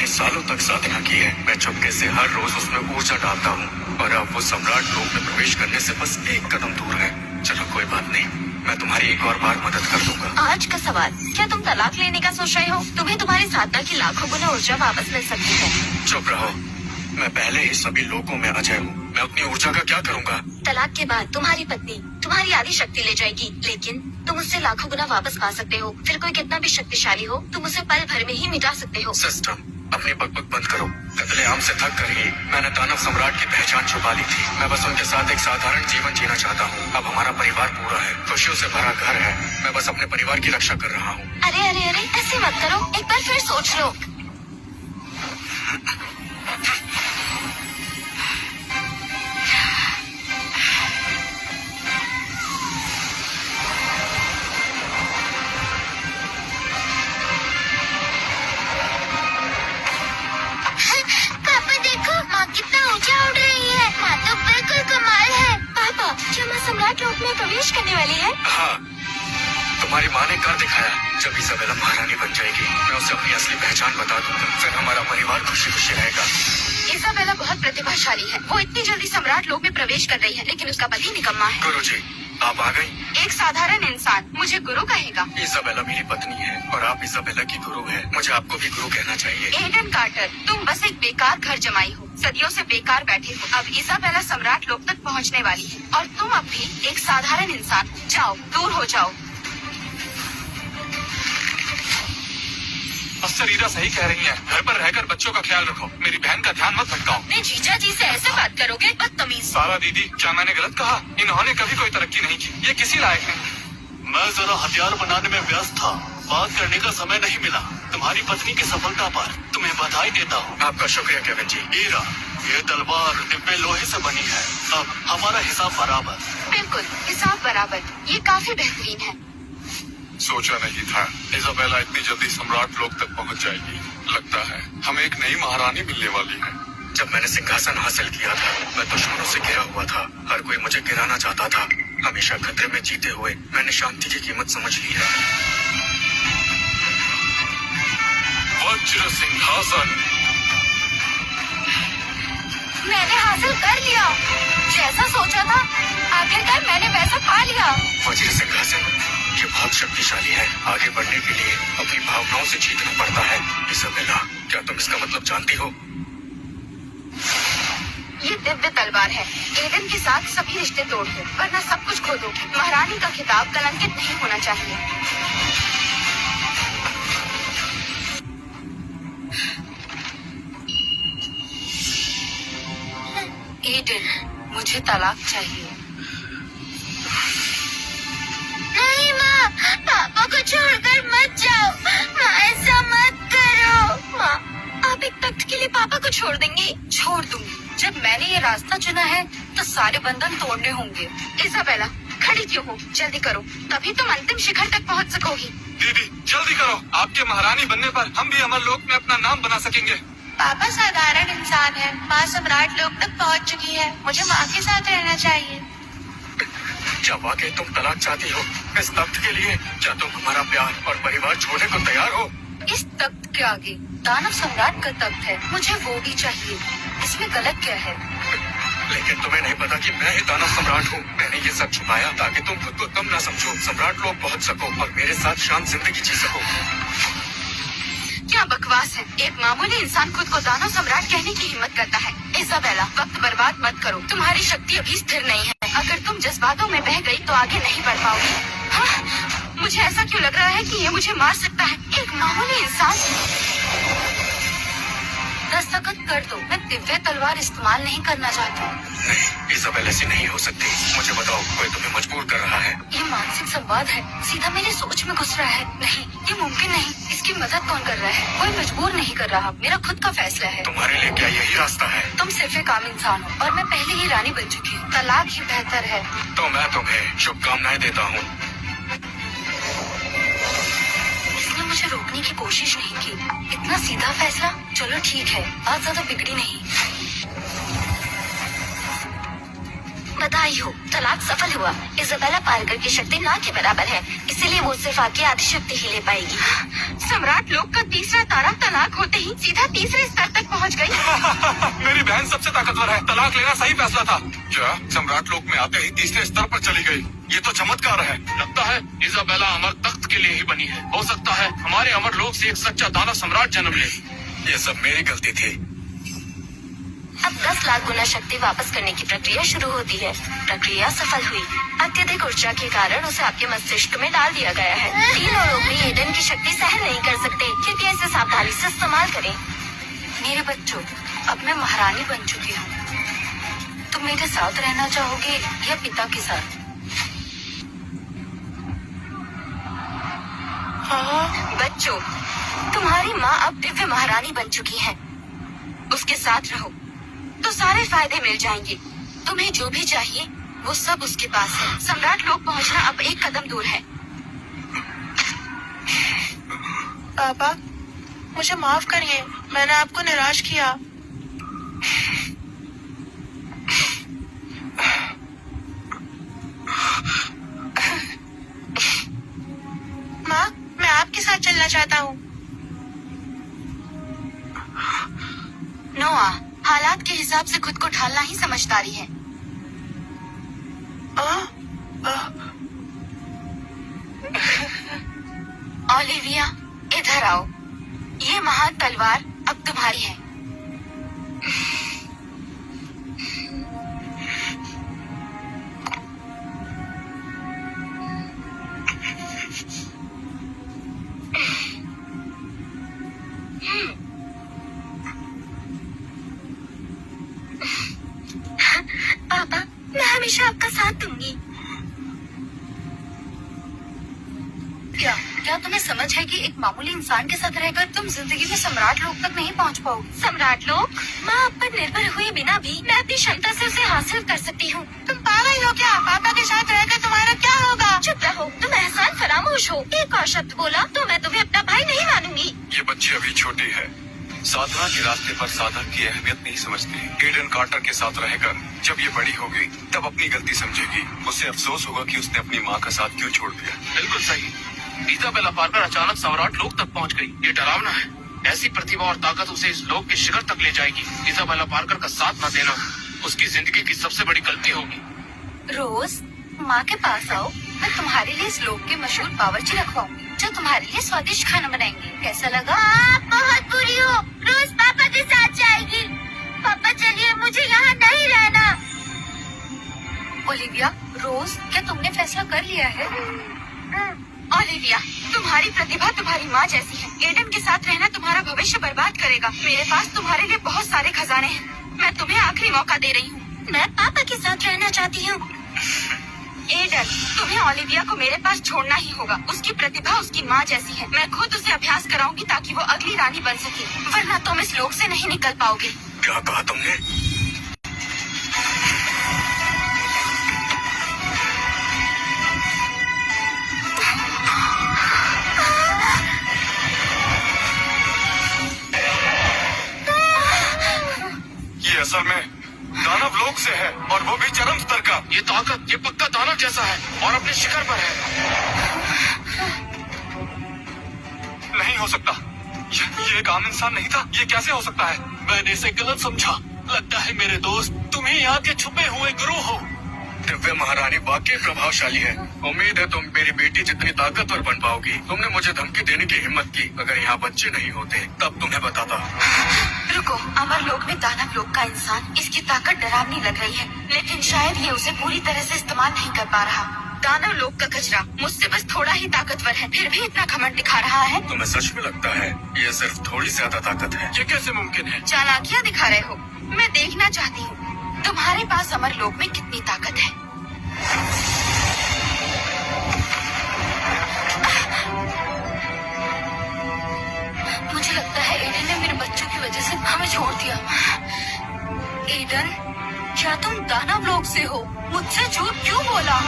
कई सालों तक साधना की है। मैं चुपके से हर रोज उसमें ऊर्जा डालता हूँ और अब वो सम्राट लोक में प्रवेश करने से बस एक कदम दूर है। चलो कोई बात नहीं, मैं तुम्हारी एक और बार मदद कर दूंगा। आज का सवाल, क्या तुम तलाक लेने का सोच रहे हो? तुम्हें तुम्हारी साधना की लाखों गुना ऊर्जा वापस मिल सकती है। चुप रहो, मैं पहले ही सभी लोगों में अजय हूँ। मैं अपनी ऊर्जा का क्या करूँगा? तलाक के बाद तुम्हारी पत्नी तुम्हारी आधी शक्ति ले जाएगी, लेकिन तुम उससे लाखों गुना वापस पा सकते हो। फिर कोई कितना भी शक्तिशाली हो, तुम उसे पल भर में ही मिटा सकते हो। सिस्टम, अपनी बकबक बंद करो। कत्लेआम से थक कर ही मैंने दानव सम्राट की पहचान छुपा ली थी। मैं बस उनके साथ एक साधारण जीवन जीना चाहता हूँ। अब हमारा परिवार पूरा है, खुशियों से भरा घर है। मैं बस अपने परिवार की रक्षा कर रहा हूँ। अरे अरे अरे, ऐसे मत करो, एक बार फिर सोच लो। पापा देखो, माँ कितना ऊंचा उड़ रही है। माँ तो बिल्कुल कमाल है। पापा, क्या माँ सम्राट लोक में प्रवेश करने वाली है? हाँ, तुम्हारी माँ ने कर दिखाया। जब इजाबेला महारानी बन जाएगी, मैं उसे अपनी असली पहचान बता दूंगा। फिर हमारा परिवार खुशी खुशी रहेगा। इजाबेला बहुत प्रतिभाशाली है। वो इतनी जल्दी सम्राट लोक में प्रवेश कर रही है, लेकिन उसका पति निकम्मा है। गुरुजी, आप आ गई। एक साधारण इंसान मुझे गुरु कहेगा? इजाबेला मेरी पत्नी है और आप इजाबेला की गुरु है। मुझे आपको भी गुरु कहना चाहिए। एडन कार्टर, तुम बस एक बेकार घर जमाई हो। सदियों से बेकार बैठे हो। अब इजाबेला सम्राट लोक तक पहुंचने वाली है और तुम अब भी एक साधारण इंसान हो। जाओ, दूर हो जाओ। अफसर ईरा सही कह रही है। घर पर रहकर बच्चों का ख्याल रखो। मेरी बहन का ध्यान मत भटकाओ। अपने जीजा जी से ऐसे बात करोगे? बदतमीज। सारा दीदी, क्या मैंने गलत कहा? इन्होंने कभी कोई तरक्की नहीं की। ये किसी लायक नहीं। मैं जरा हथियार बनाने में व्यस्त था, बात करने का समय नहीं मिला। तुम्हारी पत्नी की सफलता पर तुम्हें बधाई देता हूँ। आपका शुक्रिया केविन जी। ईरा, ये तलवार दिव्य लोहे से बनी है। अब हमारा हिसाब बराबर। बिल्कुल, हिसाब बराबर। ये काफी बेहतरीन है। सोचा नहीं था इजाबेला इतनी जल्दी सम्राट लोक तक पहुंच जाएगी। लगता है हमें एक नई महारानी मिलने वाली है। जब मैंने सिंहासन हासिल किया था, मैं दुश्मनों से घिरा हुआ था। हर कोई मुझे गिराना चाहता था। हमेशा खतरे में जीते हुए मैंने शांति की कीमत समझ ली है। वज्र सिंहासन। मैंने हासिल कर लिया, जैसा सोचा था। आखिरकार मैंने वैसा पा लिया। वज्र सिंहासन, ये बहुत शक्तिशाली है। आगे बढ़ने के लिए अपनी भावनाओं से जीतना पड़ता है। इजाबेला, क्या तुम इसका मतलब जानती हो? ये दिव्य तलवार है। एडन के साथ सभी रिश्ते तोड़ दो, वरना सब कुछ खो दो। महारानी का खिताब कलंकित नहीं होना चाहिए। एडन, मुझे तलाक चाहिए। नहीं माँ, पापा को छोड़कर मत जाओ। माँ, ऐसा मत करो। माँ, आप एक तख्त के लिए पापा को छोड़ देंगी? छोड़ दूंगी। जब मैंने ये रास्ता चुना है, तो सारे बंधन तोड़ने होंगे। इजाबेला, खड़ी क्यों हो? जल्दी करो, तभी तुम अंतिम शिखर तक पहुँच सकोगी। दीदी, जल्दी करो। आपके महारानी बनने पर हम भी अमर लोक में अपना नाम बना सकेंगे। पापा साधारण इंसान है, माँ सम्राट लोक तक पहुँच चुकी है। मुझे माँ के साथ रहना चाहिए। क्या वाकई तुम तलाक चाहती हो? इस तख्त के लिए क्या तुम हमारा प्यार और परिवार छोड़ने को तैयार हो? इस तख्त के आगे दानव सम्राट का तख्त है। मुझे वो भी चाहिए। इसमें गलत क्या है? लेकिन तुम्हें नहीं पता कि मैं ही दानव सम्राट हूँ। मैंने ये सब छुपाया ताकि तुम खुद को कम ना समझो, सम्राट लोग पहुँच सको और मेरे साथ शांत जिंदगी जी सको। क्या बकवास है। एक मामूली इंसान खुद को दानव सम्राट कहने की हिम्मत करता है। इजाबेला, वक्त बर्बाद मत करो। तुम्हारी शक्ति अभी स्थिर नहीं है। अगर तुम जज्बातों में बह गई तो आगे नहीं बढ़ पाओगी। हाँ, मुझे ऐसा क्यों लग रहा है कि ये मुझे मार सकता है? एक मामूली इंसान। दस्तखत कर दो। मैं दिव्य तलवार इस्तेमाल नहीं करना चाहती। नहीं, इजाबेला ऐसी नहीं हो सकती। मुझे बताओ, कोई तुम्हें मजबूर कर रहा है? ये मानसिक संवाद है, सीधा मेरी सोच में घुस रहा है। नहीं, ये मुमकिन नहीं। इसकी मदद कौन कर रहा है? कोई मजबूर नहीं कर रहा। मेरा खुद का फैसला है। तुम्हारे लिए क्या यही रास्ता है? तुम सिर्फ एक आम इंसान हो और मैं पहले ही रानी बन चुकी हूँ। तलाक ही बेहतर है। तो मैं तुम्हें शुभकामनाएं देता हूँ। इसने मुझे रोकने की कोशिश नहीं की। इतना सीधा फैसला। चलो ठीक है, बात ज्यादा बिगड़ी नहीं। बधाई हो, तलाक सफल हुआ। इजाबेला पार्कर की शक्ति ना के बराबर है, इसीलिए वो सिर्फ आपकी आधी शक्ति ही ले पाएगी। सम्राट लोक का तीसरा तारा तलाक होते ही सीधा तीसरे स्तर तक पहुंच गई। मेरी बहन सबसे ताकतवर है, तलाक लेना सही फैसला था। क्या सम्राट लोक में आते ही तीसरे स्तर पर चली गई? ये तो चमत्कार है। लगता है इजाबेला अमर तख्त के लिए ही बनी है। हो सकता है हमारे अमर लोक से एक सच्चा दानव सम्राट जन्म ले। ये सब मेरी गलती थी। अब 10 लाख गुना शक्ति वापस करने की प्रक्रिया शुरू होती है। प्रक्रिया सफल हुई। अत्यधिक ऊर्जा के कारण उसे आपके मस्तिष्क में डाल दिया गया है। तीनों लोग भी एडन की शक्ति सहन नहीं कर सकते, कृपया इसे सावधानी से इस्तेमाल करें। मेरे बच्चों, अब मैं महारानी बन चुकी हूँ। तुम मेरे साथ रहना चाहोगे या पिता के साथ? बच्चों, तुम्हारी माँ अब दिव्य महारानी बन चुकी है। उसके साथ रहो तो सारे फायदे मिल जाएंगे। तुम्हें जो भी चाहिए वो सब उसके पास है। सम्राट लोक पहुंचना अब एक कदम दूर है। पापा, मुझे माफ करिए, मैंने आपको निराश किया। माँ, मैं आपके साथ चलना चाहता हूँ। नोआ, हालात के हिसाब से खुद को ढालना ही समझदारी है। ओलिविया, इधर आओ। ये महान तलवार अब तुम्हारी है। पापा, मैं हमेशा आपका साथ दूंगी। क्या तुम्हें समझ है कि एक मामूली इंसान के साथ रहकर तुम जिंदगी में सम्राट लोक तक नहीं पहुंच पाओगे? सम्राट लोक? माँ आप पर निर्भर हुए बिना भी मैं अपनी क्षमता से उसे हासिल कर सकती हूँ। तुम पागल हो क्या? पापा के साथ रहकर तुम्हारा क्या होगा? चुप रहो, तुम एहसान फरामोश हो। एक और शब्द बोला तो मैं तुम्हें अपना भाई नहीं मानूंगी। ये बच्ची अभी छोटी है, साधना के रास्ते पर साधक की अहमियत नहीं समझती। एडन कार्टर के साथ रहकर जब ये बड़ी होगी तब अपनी गलती समझेगी। उसे अफसोस होगा कि उसने अपनी माँ का साथ क्यों छोड़ दिया। बिल्कुल सही। इजाबेला पार्कर अचानक सम्राट लोक तक पहुंच गई। ये डरावना है। ऐसी प्रतिभा और ताकत उसे इस लोक के शिखर तक ले जाएगी। इजाबेला पार्कर का साथ न देना उसकी जिंदगी की सबसे बड़ी गलती होगी। रोज, माँ के पास आओ। मैं तुम्हारे लिए इस लोक के मशहूर बावर्ची रखवाऊंगी जो तुम्हारे लिए स्वादिष्ट खाना बनाएंगे। कैसा लगा? आप बहुत बुरी हो। रोज पापा के साथ जाएगी। पापा चलिए, मुझे यहाँ नहीं रहना। ओलिविया, रोज, क्या तुमने फैसला कर लिया है? ओलिविया, तुम्हारी प्रतिभा तुम्हारी माँ जैसी है। एडन के साथ रहना तुम्हारा भविष्य बर्बाद करेगा। मेरे पास तुम्हारे लिए बहुत सारे खजाने हैं। मैं तुम्हें आखिरी मौका दे रही हूँ। मैं पापा के साथ रहना चाहती हूँ। एडन, तुम्हें ओलिविया को मेरे पास छोड़ना ही होगा। उसकी प्रतिभा उसकी माँ जैसी है। मैं खुद उसे अभ्यास कराऊंगी ताकि वो अगली रानी बन सके, वरना तुम इस लोक से नहीं निकल पाओगे। क्या कहा तुमने? ये असल में दानव लोक से है और वो भी चरम स्तर का। ये ताकत, ये पक्का दानव जैसा है और अपने शिखर पर है। नहीं हो सकता, ये एक आम इंसान नहीं था। ये कैसे हो सकता है? मैंने इसे गलत समझा। लगता है मेरे दोस्त तुम ही यहाँ के छुपे हुए गुरु हो। दिव्य महारानी वाकई प्रभावशाली है। उम्मीद है तुम मेरी बेटी जितनी ताकतवर बन पाओगी। तुमने मुझे धमकी देने की हिम्मत की। अगर यहाँ बच्चे नहीं होते तब तुम्हें बताता। रुको, अमर लोक में दानव लोक का इंसान, इसकी ताकत डरावनी लग रही है, लेकिन शायद ये उसे पूरी तरह से इस्तेमाल नहीं कर पा रहा। दानव लोक का कचरा मुझसे बस थोड़ा ही ताकतवर है, फिर भी इतना घमंड दिखा रहा है। तुम्हें सच में लगता है ये सिर्फ थोड़ी ज्यादा ताकत है? ये कैसे मुमकिन है? चालाकियाँ दिखा रहे हो। मैं देखना चाहती हूँ तुम्हारे पास अमर लोक में कितनी ताकत है। मुझे लगता है एडन ने मेरे बच्चों की वजह से हमें छोड़ दिया। एडन, क्या तुम दानव लोक से हो? मुझसे झूठ क्यों बोला?